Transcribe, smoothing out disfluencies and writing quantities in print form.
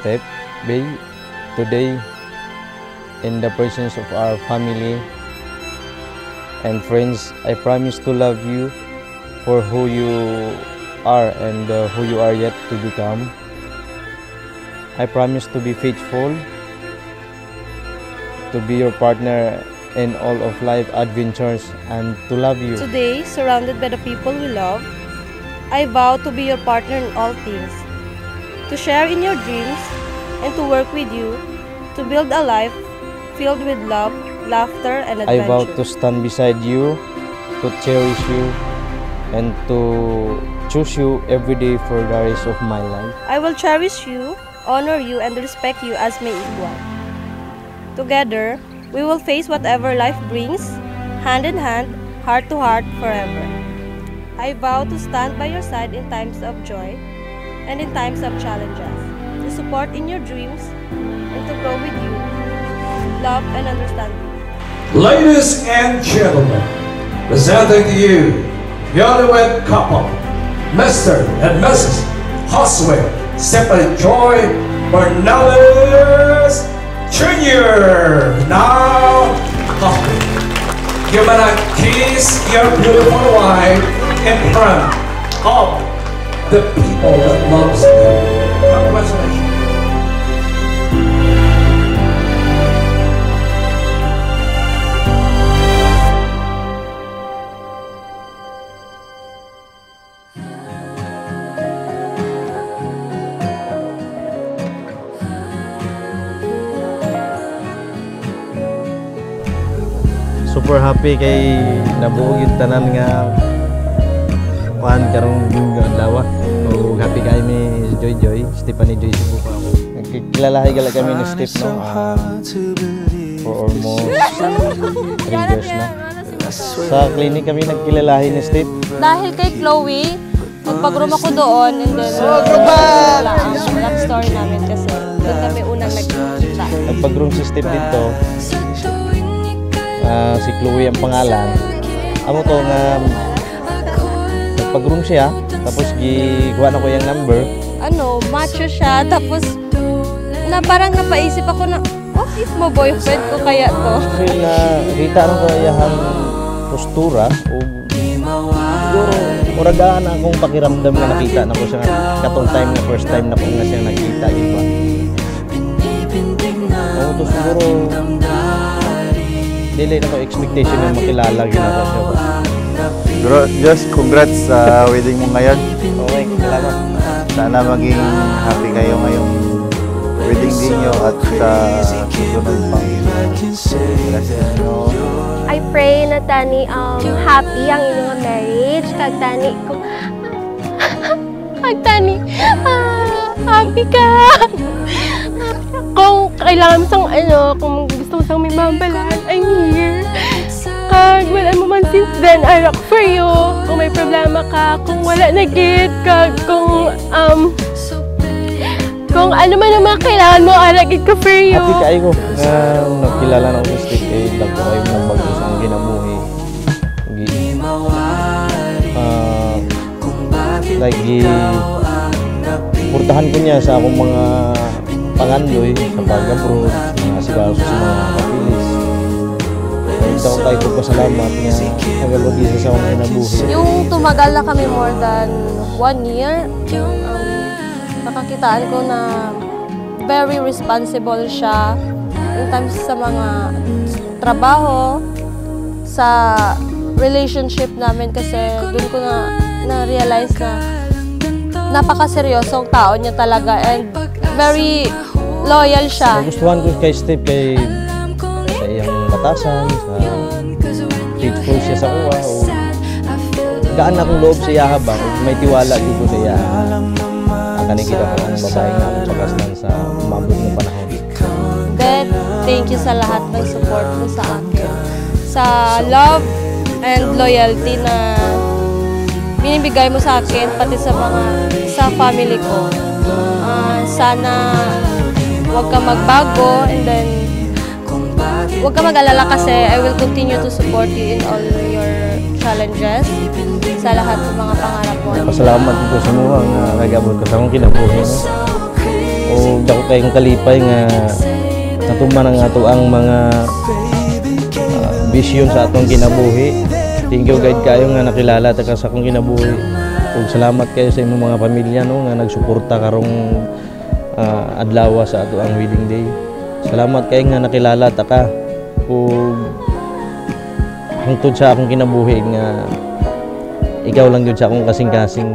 step, Bay, today in the presence of our family and friends. I promise to love you for who you are and who you are yet to become. I promise to be faithful, to be your partner in all of life adventures, and to love you. Today, surrounded by the people we love, I vow to be your partner in all things, to share in your dreams, and to work with you, to build a life filled with love, laughter, and adventure. I vow to stand beside you, to cherish you, and to choose you every day for the rest of my life. I will cherish you, honor you, and respect you as my equal. Together, we will face whatever life brings, hand in hand, heart to heart, forever. I vow to stand by your side in times of joy and in times of challenges, to support in your dreams and to grow with you, love and understand you. Ladies and gentlemen, presenting to you the newlywed couple, Mr. and Mrs. Josue Stephanie Joy Bernales Jr. Now, give a kiss your beautiful wife in front of the people that loves you. Congratulations. Super happy kay nabuog yung tanan nga kuhan karong adlaw. O happy kay mi Joy Stephanie Joy Subuka. Nagkilalahay gala kami ni Steph no for almost 3 years na. Sa clinic kami nagkilalahay ni Steph. Dahil kay Chloe, nagpag-room ako doon and then love story namin kasi doon kami unang nagkita. Nagpag-room si Steph dito. Si Chloe ang pangalan. Amo to nga nagpag-room siya, tapos gikuha na ko yung number. Ano, macho siya, tapos na parang napaisip ako na, what if mo boyfriend ko kaya to? Kasi nakita lang ko yung postura o siguro muragaan akong pakiramdam na nakita na ko siya katong time na first time na ko nga siya nakita, iba. Ako to siguro dili na ko expectation na makilala ginawa siya ba. Bro, just congrats sa wedding mo ngayon. Okay, salamat. Sana maging happy kayo ngayong wedding din nyo at sa susunod pang I pray na tani happy ang inyong marriage. Kag tani kung happy ka. Kung kailangan mo sang kung gusto mo sang may mambalan, I'm here. Kag wala mo man since then, I rock for you. Kung may problema ka, kung wala nag-it, kag kung ano man ang mga kailangan mo, I rock it ka for you. Happy kayo ko na nakilala na ako sa Steph kay dagko kayo ng bago sa ginabuhi. Purtahan ko niya sa akong mga pangandoy sa pag-abroad, mga sigaw sa mga kapilis. Ito ko tayo pasalamat niya nagabagi sa mga ginabuhi. Yung tumagal na kami more than 1 year, nakakitaan ko na very responsible siya in terms sa mga trabaho, sa relationship namin kasi doon ko na-realize na napakaseryosong tao niya talaga and very loyal siya. Nagustuhan ko kay Steph kay sa iyang batasan, sa faithful siya sa uwa, o gaan akong loob sa iya habang may tiwala dito sa iya. Ang kanikita ko ang babae nga akong pakaslan sa umabot ng panahon. Then, thank you sa lahat ng support mo sa akin. Sa love and loyalty na binibigay mo sa akin, pati sa family ko. Sana huwag ka magbago and then huwag ka mag-alala kasi I will continue to support you in all your challenges sa lahat ng mga pangarap mo. Pasalamat ko sa mga nga nagabot ko sa akong kinabuhi. O O dako kayong kalipay nga natuman ang ato ang mga vision sa atong kinabuhi. Thank you guide kayo nga nakilala ta ka sa akong kinabuhi. Ug salamat kayo sa imong mga pamilya no nga nagsuporta karong adlaw sa ato ang wedding day. Salamat kayo nga nakilala ta ka. Ug hangtod sa akong kinabuhi nga ikaw lang gyud sa akong kasing-kasing.